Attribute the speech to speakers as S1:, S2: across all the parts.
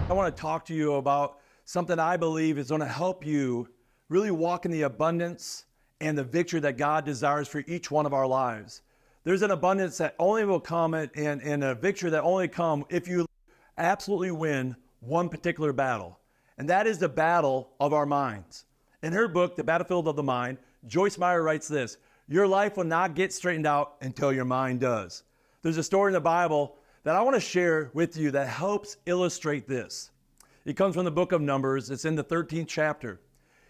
S1: I want to talk to you about something I believe is going to help you really walk in the abundance and the victory that God desires for each one of our lives. There's an abundance that only will come and a victory that only come if you absolutely win one particular battle. And that is the battle of our minds. In her book, The Battlefield of the Mind, Joyce Meyer writes this: your life will not get straightened out until your mind does. There's a story in the Bible that I want to share with you that helps illustrate this. It comes from the book of Numbers. It's in the 13th chapter.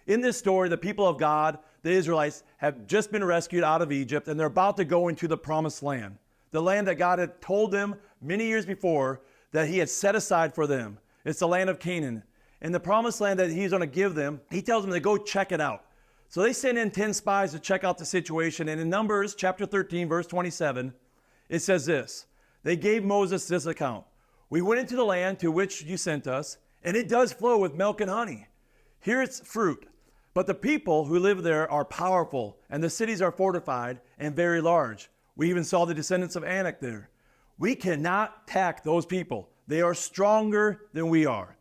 S1: In this story, the people of God, the Israelites, have just been rescued out of Egypt, and they're about to go into the promised land, the land that God had told them many years before that he had set aside for them. It's the land of Canaan. And the promised land that he's going to give them, he tells them to go check it out. So they send in 10 spies to check out the situation. And in Numbers chapter 13, verse 27, it says this: they gave Moses this account. We went into the land to which you sent us, and it does flow with milk and honey. Here its fruit. But the people who live there are powerful, and the cities are fortified and very large. We even saw the descendants of Anak there. We cannot attack those people. They are stronger than we are.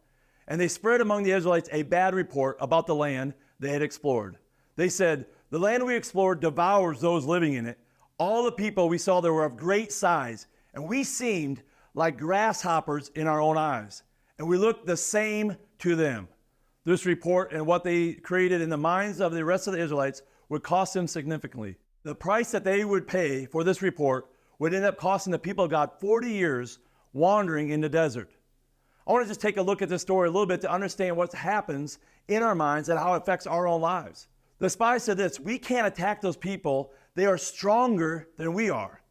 S1: And they spread among the Israelites a bad report about the land they had explored. They said, the land we explored devours those living in it. All the people we saw there were of great size, and we seemed like grasshoppers in our own eyes, and we looked the same to them. This report and what they created in the minds of the rest of the Israelites would cost them significantly. The price that they would pay for this report would end up costing the people of God 40 years wandering in the desert. I want to just take a look at this story a little bit to understand what happens in our minds and how it affects our own lives. The spies said this: we can't attack those people. They are stronger than we are.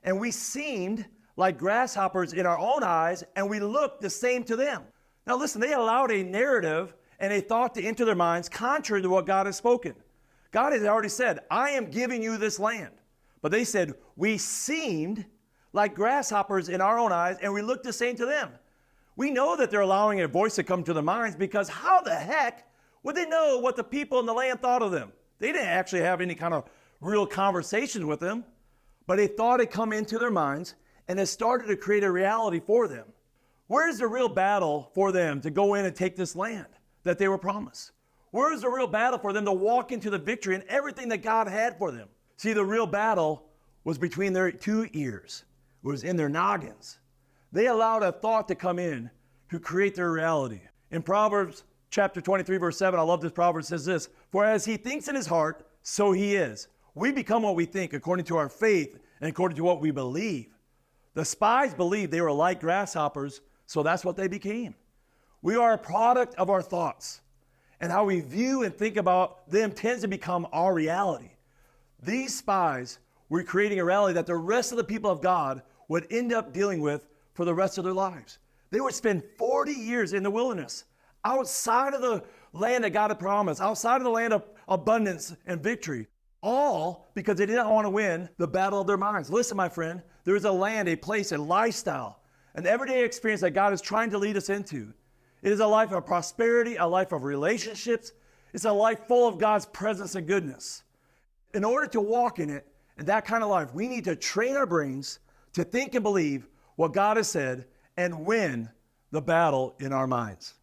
S1: And we seemed like grasshoppers in our own eyes, and we looked the same to them. Now listen, they allowed a narrative and a thought to enter their minds contrary to what God has spoken. God has already said, I am giving you this land. But they said, we seemed like grasshoppers in our own eyes, and we looked the same to them. We know that they're allowing a voice to come to their minds, because how the heck would they know what the people in the land thought of them? They didn't actually have any kind of real conversations with them, but a thought had come into their minds and has started to create a reality for them. Where's the real battle for them to go in and take this land that they were promised? Where's the real battle for them to walk into the victory and everything that God had for them? See, the real battle was between their two ears. It was in their noggins. They allowed a thought to come in to create their reality. In Proverbs chapter 23, verse 7, I love this proverb. It says this: for as he thinks in his heart, so he is. We become what we think according to our faith and according to what we believe. The spies believed they were like grasshoppers, so that's what they became. We are a product of our thoughts, and how we view and think about them tends to become our reality. These spies were creating a reality that the rest of the people of God would end up dealing with for the rest of their lives. They would spend 40 years in the wilderness, outside of the land that God had promised, outside of the land of abundance and victory, all because they didn't want to win the battle of their minds. Listen, my friend, there is a land, a place, a lifestyle, an everyday experience that God is trying to lead us into. It is a life of prosperity, a life of relationships. It's a life full of God's presence and goodness. In order to walk in it, in that kind of life, we need to train our brains to think and believe what God has said and win the battle in our minds.